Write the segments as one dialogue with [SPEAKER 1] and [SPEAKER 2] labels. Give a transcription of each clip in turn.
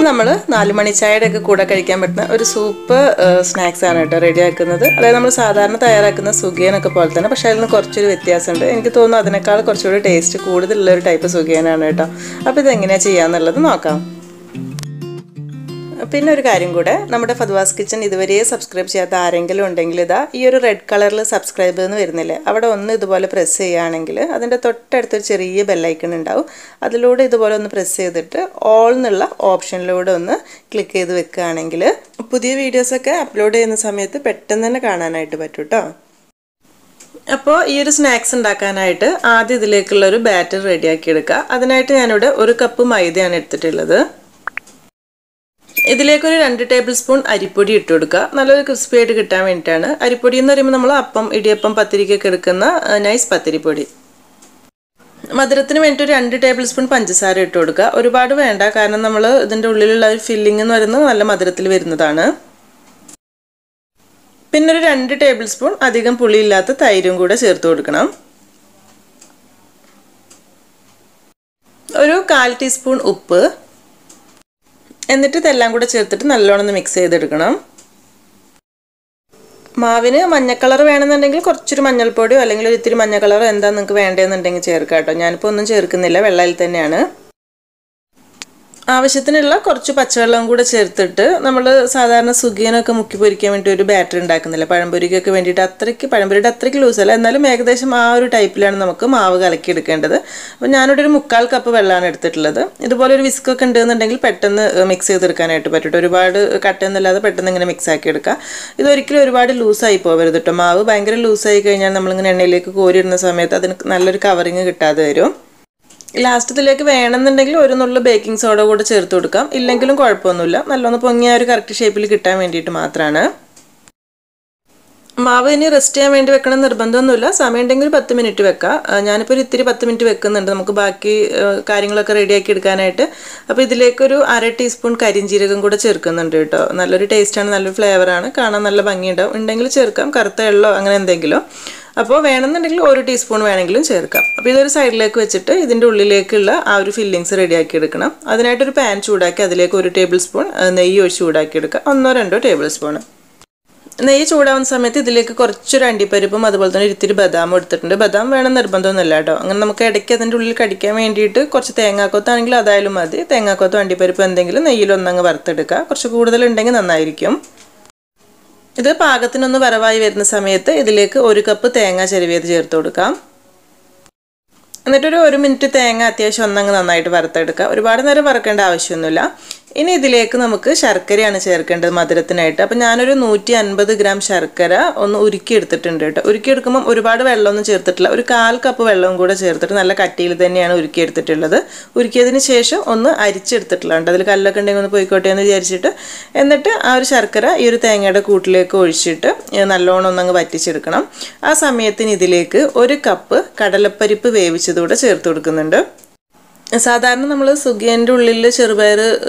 [SPEAKER 1] ഇന്ന് നമ്മൾ 4 മണി ചായയുടെ ഒക്കെ കൂടെ കഴിക്കാൻ പറ്റുന്ന ഒരു സൂപ്പർ സ്നാക്സ് ആണ് കേട്ടോ റെഡിയാക്കുന്നത്. അതായത് നമ്മൾ സാധാരണ തയ്യാറാക്കുന്ന സുഗിയനൊക്കെ പോലെ തന്നെ, പക്ഷേ അതിൽ നിന്ന് കുറച്ചൊരു വ്യത്യാസമുണ്ട്. എനിക്ക് തോന്നുന്നു അതിനേക്കാൾ കുറച്ചുകൂടി ടേസ്റ്റ് കൂടുതലുള്ള ഒരു ടൈപ്പ് സുഗിയനാണ് കേട്ടോ. അപ്പോൾ ഇതെങ്ങനെയാണ് ചെയ്യാന്നുള്ളത് നോക്കാം. പിന്നെ ഒരു കാര്യം കൂടെ, നമ്മുടെ ഫദ്വാസ് കിച്ചൻ ഇതുവരെ സബ്സ്ക്രൈബ് ചെയ്യാത്ത ആരെങ്കിലും ഉണ്ടെങ്കിൽ ഇതാ ഈ ഒരു റെഡ് കളറിൽ സബ്സ്ക്രൈബ് എന്ന് വരുന്നില്ലേ, അവിടെ ഒന്ന് ഇതുപോലെ പ്രസ് ചെയ്യുകയാണെങ്കിൽ അതിൻ്റെ തൊട്ടടുത്തൊരു ചെറിയ ബെല്ലൈക്കൺ ഉണ്ടാവും. അതിലൂടെ ഇതുപോലെ ഒന്ന് പ്രസ് ചെയ്തിട്ട് ഓൾ എന്നുള്ള ഓപ്ഷനിലൂടെ ഒന്ന് ക്ലിക്ക് ചെയ്ത് വെക്കുകയാണെങ്കിൽ പുതിയ വീഡിയോസൊക്കെ അപ്ലോഡ് ചെയ്യുന്ന സമയത്ത് പെട്ടെന്ന് തന്നെ കാണാനായിട്ട് പറ്റും കേട്ടോ. അപ്പോൾ ഈ ഒരു സ്നാക്സ് ഉണ്ടാക്കാനായിട്ട് ആദ്യം ഇതിലേക്കുള്ളൊരു ബാറ്റർ റെഡിയാക്കി എടുക്കുക. അതിനായിട്ട് ഞാനിവിടെ 1 കപ്പ് മൈദയാണ് എടുത്തിട്ടുള്ളത്. ഇതിലേക്കൊരു 2 ടേബിൾ സ്പൂൺ അരിപ്പൊടി ഇട്ട് കൊടുക്കുക. നല്ലൊരു ക്രിസ്പി ആയിട്ട് കിട്ടാൻ വേണ്ടിയിട്ടാണ്. അരിപ്പൊടി എന്ന് പറയുമ്പോൾ നമ്മൾ അപ്പം, ഇടിയപ്പം, പത്തിരിക്കൊക്കെ എടുക്കുന്ന നൈസ് പത്തിരിപ്പൊടി. മധുരത്തിന് വേണ്ടിയിട്ട് ഒരു 2 ടേബിൾ സ്പൂൺ പഞ്ചസാര ഇട്ട് കൊടുക്കുക. ഒരുപാട് വേണ്ട, കാരണം നമ്മൾ ഇതിൻ്റെ ഉള്ളിലുള്ള ഒരു ഫില്ലിംഗ് എന്ന് പറയുന്നത് നല്ല മധുരത്തിൽ വരുന്നതാണ്. പിന്നെ ഒരു 2 ടേബിൾ സ്പൂൺ അധികം പുളിയില്ലാത്ത തൈരും കൂടെ ചേർത്ത് കൊടുക്കണം. ഒരു 1/4 ടീസ്പൂൺ ഉപ്പ്. എന്നിട്ട് ഇതെല്ലാം കൂടെ ചേർത്തിട്ട് നല്ലോണം ഒന്ന് മിക്സ് ചെയ്തെടുക്കണം. മാവിന് മഞ്ഞ കളർ വേണമെന്നുണ്ടെങ്കിൽ കുറച്ചൊരു മഞ്ഞൾപ്പൊടിയോ അല്ലെങ്കിൽ ഒരു ഇത്തിരി മഞ്ഞ കളറോ എന്താ നിങ്ങൾക്ക് വേണ്ടതെന്നുണ്ടെങ്കിൽ ചേർക്കാം കേട്ടോ. ഞാനിപ്പോൾ ഒന്നും ചേർക്കുന്നില്ല, വെള്ളയിൽ തന്നെയാണ്. ആവശ്യത്തിനുള്ള കുറച്ച് പച്ചവെള്ളം കൂടെ ചേർത്തിട്ട് നമ്മൾ സാധാരണ സുഗിയനൊക്കെ മുക്കി പൊരിക്കാൻ വേണ്ടി ഒരു ബാറ്റർ ഉണ്ടാക്കുന്നില്ല, പഴംപൊരിക്കൊക്കെ വേണ്ടിയിട്ട് അത്രയ്ക്ക് പഴംപൊരിയുടെ അത്രയ്ക്ക് ലൂസല്ല, എന്നാലും ഏകദേശം ആ ഒരു ടൈപ്പിലാണ് നമുക്ക് മാവ് കലക്കി എടുക്കേണ്ടത്. അപ്പോൾ ഞാനിവിടെ ഒരു 1/4 കപ്പ് വെള്ളമാണ് എടുത്തിട്ടുള്ളത്. ഇതുപോലെ ഒരു വിസ്കൊക്കെ ഉണ്ടെന്നുണ്ടെങ്കിൽ പെട്ടെന്ന് മിക്സ് ചെയ്തെടുക്കാനായിട്ട് പറ്റും. ഒരുപാട് കട്ടയൊന്നുമില്ലാതെ പെട്ടെന്ന് ഇങ്ങനെ മിക്സ് ആക്കി എടുക്കുക. ഇതൊരിക്കലും ഒരുപാട് ലൂസായി പോകരുത് കേട്ടോ. മാവ് ഭയങ്കര ലൂസായി കഴിഞ്ഞാൽ നമ്മളിങ്ങനെ എണ്ണയിലേക്ക് കോരിയിടുന്ന സമയത്ത് അതിന് നല്ലൊരു കവറിങ് കിട്ടാതെ വരും. ലാസ്റ്റ് ഇതിലേക്ക് വേണമെന്നുണ്ടെങ്കിൽ ഒരു നുള്ളു ബേക്കിംഗ് സോഡ കൂടെ ചേർത്ത് കൊടുക്കാം. ഇല്ലെങ്കിലും കുഴപ്പമൊന്നുമില്ല, നല്ലോണം പൊങ്ങിയ ഒരു കറക്റ്റ് ഷേപ്പിൽ കിട്ടാൻ വേണ്ടിയിട്ട് മാത്രമാണ്. മാവ് ഇനി റെസ്റ്റ് ചെയ്യാൻ വേണ്ടി വെക്കണം നിർബന്ധമൊന്നുമില്ല. സമയം ഉണ്ടെങ്കിൽ 10 മിനിറ്റ് വെക്കാം. ഞാനിപ്പോൾ ഒരു ഇത്തിരി 10 മിനിറ്റ് വെക്കുന്നുണ്ട്, നമുക്ക് ബാക്കി കാര്യങ്ങളൊക്കെ റെഡിയാക്കി എടുക്കാനായിട്ട്. അപ്പോൾ ഇതിലേക്കൊരു 1/2 ടീസ്പൂൺ കരിഞ്ജീരകം കൂടെ ചേർക്കുന്നുണ്ട് കേട്ടോ. നല്ലൊരു ടേസ്റ്റാണ്, നല്ലൊരു ഫ്ലേവറാണ്, കാണാൻ നല്ല ഭംഗിയുണ്ടാവും. ഉണ്ടെങ്കിൽ ചേർക്കാം, കറുത്ത എള്ളോ അങ്ങനെ എന്തെങ്കിലും. അപ്പോൾ വേണമെന്നുണ്ടെങ്കിൽ 1 ടീസ്പൂൺ വേണമെങ്കിലും ചേർക്കാം. അപ്പോൾ ഇതൊരു സൈഡിലേക്ക് വെച്ചിട്ട് ഇതിൻ്റെ ഉള്ളിലേക്കുള്ള ആ ഒരു ഫില്ലിങ്സ് റെഡിയാക്കി എടുക്കണം. അതിനായിട്ടൊരു പാൻ ചൂടാക്കി അതിലേക്ക് 1 ടേബിൾ സ്പൂൺ നെയ്യ് ഒഴിച്ച് ചൂടാക്കി എടുക്കുക. 1-2 ടേബിൾ സ്പൂൺ. നെയ്യ് ചൂടാവുന്ന സമയത്ത് ഇതിലേക്ക് കുറച്ചൊരു അണ്ടിപ്പരിപ്പും അതുപോലെ തന്നെ ഇത്തിരി ബദാമും എടുത്തിട്ടുണ്ട്. ബദാം വേണം നിർബന്ധമൊന്നുമില്ല കേട്ടോ. അങ്ങനെ നമുക്ക് ഇടയ്ക്ക് അതിൻ്റെ ഉള്ളിൽ കടിക്കാൻ വേണ്ടിയിട്ട് കുറച്ച് തേങ്ങാക്കൊത്താണെങ്കിൽ അതായാലും മതി. തേങ്ങാക്കൊത്തോ അണ്ടിപ്പരിപ്പോ എന്തെങ്കിലും നെയ്യിലൊന്നങ്ങ് വറുത്തെടുക്കുക. കുറച്ച് കൂടുതലുണ്ടെങ്കിൽ നന്നായിരിക്കും. ഇത് പാകത്തിനൊന്ന് വറവായി വരുന്ന സമയത്ത് ഇതിലേക്ക് 1 കപ്പ് തേങ്ങ ചിരവിയത് ചേർത്ത് കൊടുക്കാം. എന്നിട്ടൊരു 1 മിനിറ്റ് തേങ്ങ അത്യാവശ്യം ഒന്നങ്ങ് നന്നായിട്ട് വറുത്തെടുക്കുക. ഒരുപാട് നേരം വറക്കേണ്ട ആവശ്യമൊന്നുമില്ല. ഇനി ഇതിലേക്ക് നമുക്ക് ശർക്കരയാണ് ചേർക്കേണ്ടത് മധുരത്തിനായിട്ട്. അപ്പം ഞാനൊരു 150 ഗ്രാം ശർക്കര ഒന്ന് ഉരുക്കിയെടുത്തിട്ടുണ്ട് കേട്ടോ. ഉരുക്കിയെടുക്കുമ്പം ഒരുപാട് വെള്ളമൊന്നും ചേർത്തിട്ടില്ല, ഒരു 1/4 കപ്പ് വെള്ളവും കൂടെ ചേർത്തിട്ട് നല്ല കട്ടിയിൽ തന്നെയാണ് ഉരുക്കിയെടുത്തിട്ടുള്ളത്. ഉരുക്കിയതിന് ശേഷം ഒന്ന് അരിച്ചെടുത്തിട്ടുള്ളത്, അതിൽ കല്ലൊക്കെ ഉണ്ടെങ്കിൽ ഒന്ന് പോയിക്കോട്ടെ എന്ന് വിചാരിച്ചിട്ട്. എന്നിട്ട് ആ ഒരു ശർക്കര ഈ ഒരു തേങ്ങയുടെ കൂട്ടിലേക്ക് ഒഴിച്ചിട്ട് നല്ലോണം ഒന്നങ്ങ് വറ്റിച്ചെടുക്കണം. ആ സമയത്തിന് ഇതിലേക്ക് 1 കപ്പ് കടലപ്പരിപ്പ് വേവിച്ചതൂടെ ചേർത്ത് കൊടുക്കുന്നുണ്ട്. സാധാരണ നമ്മൾ സുഗിയൻ്റെ ഉള്ളിൽ ചെറുപയർ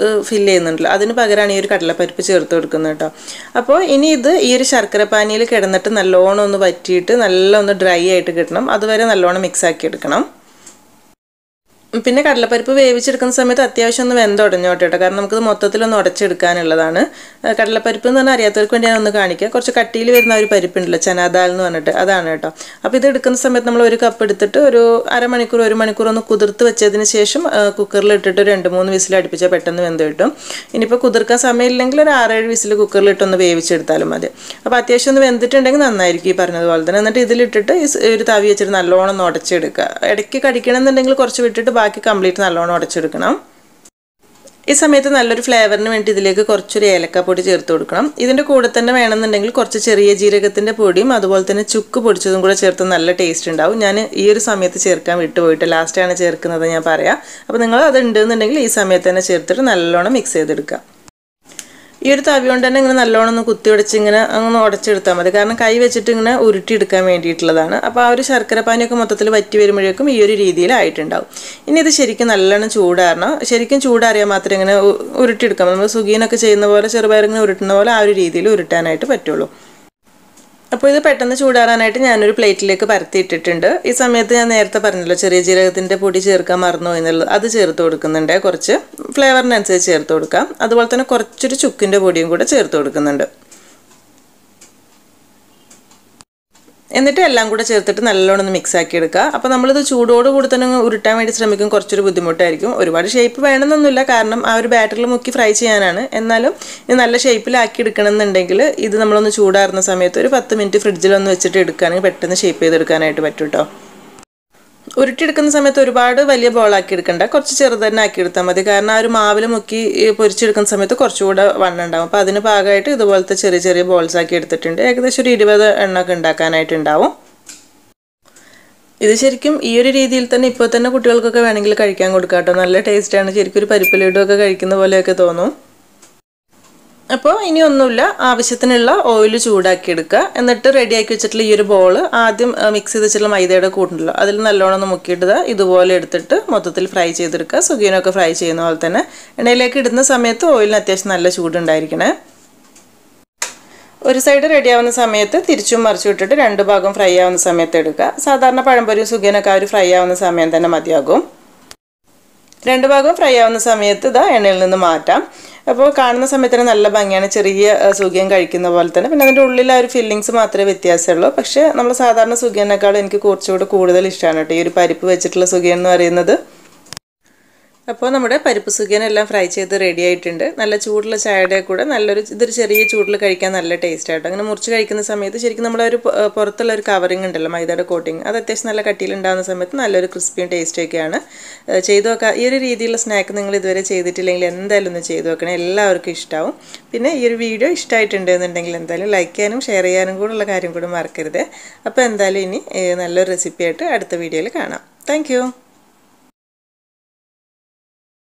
[SPEAKER 1] ഫില്ല് ചെയ്യുന്നുണ്ടല്ലോ, അതിന് പകരമാണ് ഈ ഒരു കടലപ്പരിപ്പ് ചേർത്ത് കൊടുക്കുന്നത് കേട്ടോ. അപ്പോൾ ഇനി ഇത് ഈ ഒരു ശർക്കര പാനിയിൽ കിടന്നിട്ട് നല്ലോണം ഒന്ന് വറ്റിയിട്ട് നല്ല ഒന്ന് ഡ്രൈ ആയിട്ട് കിട്ടണം. അതുവരെ നല്ലോണം മിക്സ് ആക്കി എടുക്കണം. പിന്നെ കടലപ്പരിപ്പ് വേവിച്ചെടുക്കുന്ന സമയത്ത് അത്യാവശ്യം ഒന്ന് വെന്തുടഞ്ഞോട്ടെ കേട്ടോ, കാരണം നമുക്കത് മൊത്തത്തിലൊന്ന് ഉടച്ചെടുക്കാനുള്ളതാണ്. കടലപ്പരിപ്പ് എന്ന് പറഞ്ഞാൽ അറിയാത്തവർക്ക് വേണ്ടി ഞാൻ ഒന്ന് കാണിക്കാം. കുറച്ച് കട്ടിയിൽ വരുന്ന ഒരു പരിപ്പുണ്ടല്ലോ, ചനാദാൽ എന്ന് പറഞ്ഞിട്ട്, അതാണ് കേട്ടോ. അപ്പോൾ ഇത് എടുക്കുന്ന സമയത്ത് നമ്മൾ 1 കപ്പ് എടുത്തിട്ട് ഒരു അരമണിക്കൂർ 1 മണിക്കൂർ ഒന്ന് കുതിർത്ത് വെച്ചതിന് ശേഷം കുക്കറിലിട്ടിട്ട് 2-3 വിസിൽ അടുപ്പിച്ചാൽ പെട്ടെന്ന് വെന്ത് കിട്ടും. ഇനിയിപ്പോൾ കുതിർക്കാൻ സമയമില്ലെങ്കിൽ ഒരു 6-7 വിസിൽ കുക്കറിലിട്ടൊന്ന് വേവിച്ചെടുത്താലും മതി. അപ്പോൾ അത്യാവശ്യം ഒന്ന് വെന്തിട്ടുണ്ടെങ്കിൽ നന്നായിരിക്കും ഈ പറഞ്ഞതുപോലെ തന്നെ. എന്നിട്ട് ഇതിലിട്ടിട്ട് ഒരു തവി വെച്ചിട്ട് നല്ലോണം ഒന്ന് ഉടച്ചെടുക്കുക. ഇടയ്ക്ക് കടിക്കണമെന്നുണ്ടെങ്കിൽ കുറച്ച് വിട്ടിട്ട് ബാക്കി കംപ്ലീറ്റ് നല്ലോണം ഉടച്ചെടുക്കണം. ഈ സമയത്ത് നല്ലൊരു ഫ്ലേവറിന് വേണ്ടി ഇതിലേക്ക് കുറച്ചൊരു ഏലക്കാപ്പൊടി ചേർത്ത് കൊടുക്കണം. ഇതിൻ്റെ കൂടെ തന്നെ വേണമെന്നുണ്ടെങ്കിൽ കുറച്ച് ചെറിയ ജീരകത്തിൻ്റെ പൊടിയും അതുപോലെ തന്നെ ചുക്ക് പൊടിച്ചതും കൂടെ ചേർത്ത് നല്ല ടേസ്റ്റ് ഉണ്ടാവും. ഞാൻ ഈ ഒരു സമയത്ത് ചേർക്കാൻ വിട്ടുപോയിട്ട് ലാസ്റ്റാണ് ചേർക്കുന്നത് ഞാൻ പറയാം. അപ്പോൾ നിങ്ങൾ അത് ഉണ്ടെന്നുണ്ടെങ്കിൽ ഈ സമയത്ത് തന്നെ ചേർത്തിട്ട് നല്ലോണം മിക്സ് ചെയ്തെടുക്കുക. ഈ ഒരു തവി കൊണ്ട് തന്നെ ഇങ്ങനെ നല്ലോണം ഒന്ന് കുത്തി ഉടച്ച് ഇങ്ങനെ അങ്ങനെ ഉടച്ചെടുത്താൽ മതി, കാരണം കൈ വെച്ചിട്ട് ഇങ്ങനെ ഉരുട്ടിയെടുക്കാൻ വേണ്ടിയിട്ടുള്ളതാണ്. അപ്പോൾ ആ ഒരു ശർക്കര പാനിയൊക്കെ മൊത്തത്തിൽ വറ്റി വരുമ്പോഴേക്കും ഈ ഒരു രീതിയിലായിട്ടുണ്ടാവും. ഇനി ഇത് ശരിക്കും നല്ലോണം ചൂടാറണം. ശരിക്കും ചൂടാറിയാൽ മാത്രമേ ഇങ്ങനെ ഉരുട്ടിയെടുക്കാം. നമ്മൾ സുഗിയനൊക്കെ ചെയ്യുന്ന പോലെ ചെറുപയർ ഇങ്ങനെ ഉരുട്ടുന്ന പോലെ ആ ഒരു രീതിയിൽ ഉരുട്ടാനായിട്ട് പറ്റുള്ളൂ. അപ്പോൾ ഇത് പെട്ടെന്ന് ചൂടാറാനായിട്ട് ഞാനൊരു പ്ലേറ്റിലേക്ക് പരത്തിയിട്ടിട്ടുണ്ട്. ഈ സമയത്ത് ഞാൻ നേരത്തെ പറഞ്ഞല്ലോ ചെറിയ ജീരകത്തിൻ്റെ പൊടി ചേർക്കാൻ മറന്നു എന്നുള്ളത്, അത് ചേർത്ത് കൊടുക്കുന്നുണ്ട്. കുറച്ച് ഫ്ലേവറിനനുസരിച്ച് ചേർത്ത് കൊടുക്കാം. അതുപോലെ തന്നെ കുറച്ചൊരു ചുക്കിൻ്റെ പൊടിയും കൂടെ ചേർത്ത് കൊടുക്കുന്നുണ്ട്. എന്നിട്ട് എല്ലാം കൂടെ ചേർത്തിട്ട് നല്ലോണം ഒന്ന് മിക്സ് ആക്കി എടുക്കുക. അപ്പോൾ നമ്മളിത് ചൂടോടുകൂടി തന്നെ ഉരുട്ടാൻ വേണ്ടി ശ്രമിക്കും, കുറച്ചൊരു ബുദ്ധിമുട്ടായിരിക്കും. ഒരുപാട് ഷേപ്പ് വേണമെന്നൊന്നുമില്ല, കാരണം ആ ഒരു ബാറ്ററിൽ മുക്കി ഫ്രൈ ചെയ്യാനാണ്. എന്നാലും ഇത് നല്ല ഷേപ്പിലാക്കി എടുക്കണമെന്നുണ്ടെങ്കിൽ ഇത് നമ്മളൊന്ന് ചൂടാറുന്ന സമയത്ത് ഒരു 10 മിനിറ്റ് ഫ്രിഡ്ജിലൊന്ന് വെച്ചിട്ട് എടുക്കുകയാണെങ്കിൽ പെട്ടെന്ന് ഷേപ്പ് ചെയ്തെടുക്കാനായിട്ട് പറ്റും കേട്ടോ. ഉരുട്ടിയെടുക്കുന്ന സമയത്ത് ഒരുപാട് വലിയ ബോളാക്കി എടുക്കണ്ട, കുറച്ച് ചെറുത് തന്നെ ആക്കി എടുത്താൽ മതി. കാരണം ആ ഒരു മാവിൽ മുക്കി പൊരിച്ചെടുക്കുന്ന സമയത്ത് കുറച്ചുകൂടെ വണ്ണം ഉണ്ടാവും. അപ്പോൾ അതിന് പാകമായിട്ട് ഇതുപോലത്തെ ചെറിയ ചെറിയ ബോൾസ് ആക്കി എടുത്തിട്ടുണ്ട്. ഏകദേശം ഒരു 20 എണ്ണമൊക്കെ ഉണ്ടാക്കാനായിട്ടുണ്ടാവും. ഇത് ശരിക്കും ഈ ഒരു രീതിയിൽ തന്നെ ഇപ്പോൾ തന്നെ കുട്ടികൾക്കൊക്കെ വേണമെങ്കിൽ കഴിക്കാൻ കൊടുക്കാം കേട്ടോ. നല്ല ടേസ്റ്റാണ്. ശരിക്കും ഒരു പരിപ്പ് ലഡുവൊക്കെ കഴിക്കുന്ന പോലെയൊക്കെ തോന്നും. അപ്പോൾ ഇനി ഒന്നുമില്ല, ആവശ്യത്തിനുള്ള ഓയിൽ ചൂടാക്കി എടുക്കുക. എന്നിട്ട് റെഡിയാക്കി വെച്ചിട്ടുള്ള ഈ ഒരു ബോൾ ആദ്യം മിക്സ് ചെയ്ത് വെച്ചിട്ടുള്ള മൈദയുടെ കൂട്ടുണ്ടല്ലോ അതിൽ നല്ലോണം ഒന്ന് മുക്കിയിട്ട് ഇതുപോലെ എടുത്തിട്ട് മൊത്തത്തിൽ ഫ്രൈ ചെയ്തെടുക്കുക. സുഗീനൊക്കെ ഫ്രൈ ചെയ്യുന്ന പോലെ തന്നെ. എണ്ണയിലേക്ക് ഇടുന്ന സമയത്ത് ഓയിലിന് അത്യാവശ്യം നല്ല ചൂടുണ്ടായിരിക്കണേ. ഒരു സൈഡ് റെഡി ആവുന്ന സമയത്ത് തിരിച്ചും മറിച്ചും ഇട്ടിട്ട് 2 ഭാഗം ഫ്രൈ ആവുന്ന സമയത്ത് എടുക്കുക. സാധാരണ പഴംപൊരി സുഗീനൊക്കെ ആ ഒരു ഫ്രൈ ആവുന്ന സമയം തന്നെ മതിയാകും. 2 ഭാഗം ഫ്രൈ ആവുന്ന സമയത്ത് എണ്ണയിൽ നിന്ന് മാറ്റാം. അപ്പോൾ കാണുന്ന സമയത്ത് തന്നെ നല്ല ഭംഗിയാണ്, ചെറിയ സുഗിയൻ കഴിക്കുന്ന പോലെ തന്നെ. പിന്നെ അതിൻ്റെ ഉള്ളിൽ ആ ഒരു ഫില്ലിങ്സ് മാത്രമേ വ്യത്യാസമുള്ളൂ. പക്ഷേ നമ്മൾ സാധാരണ സുഗിയനേക്കാളും എനിക്ക് കുറച്ചുകൂടി കൂടുതൽ ഇഷ്ടമാണ് കേട്ടോ ഈ ഒരു പരിപ്പ് വെച്ചിട്ടുള്ള സുഗിയൻ എന്ന് പറയുന്നത്. അപ്പോൾ നമ്മുടെ പരിപ്പ് സുഗിയനെല്ലാം ഫ്രൈ ചെയ്ത് റെഡി ആയിട്ടുണ്ട്. നല്ല ചൂടുള്ള ചായയുടെ കൂടെ ഇതൊരു ചെറിയ ചൂടിൽ കഴിക്കാൻ നല്ല ടേസ്റ്റ് ആട്ടോ. അങ്ങനെ മുറിച്ച് കഴിക്കുന്ന സമയത്ത് ശരിക്കും നമ്മളൊരു പുറത്തുള്ള ഒരു കവറിങ് ഉണ്ടല്ലോ, മൈദയുടെ കോട്ടിങ്, അത് അത്യാവശ്യം നല്ല കട്ടിയിലുണ്ടാകുന്ന സമയത്ത് നല്ലൊരു ക്രിസ്പിയും ടേസ്റ്റൊക്കെയാണ്. ചെയ്തു നോക്കുക. ഈ ഒരു രീതിയിലുള്ള സ്നാക്ക് നിങ്ങൾ ഇതുവരെ ചെയ്തിട്ടില്ലെങ്കിൽ എന്തായാലും ഒന്ന് ചെയ്തു നോക്കണം, എല്ലാവർക്കും ഇഷ്ടമാവും. പിന്നെ ഈ ഒരു വീഡിയോ ഇഷ്ടമായിട്ടുണ്ടെന്നുണ്ടെങ്കിൽ എന്തായാലും ലൈക്ക് ചെയ്യാനും ഷെയർ ചെയ്യാനും കൂടെയുള്ള കാര്യം കൂടെ മറക്കരുത്. അപ്പോൾ എന്തായാലും ഇനി നല്ലൊരു റെസിപ്പി ആയിട്ട് അടുത്ത വീഡിയോയിൽ കാണാം. താങ്ക്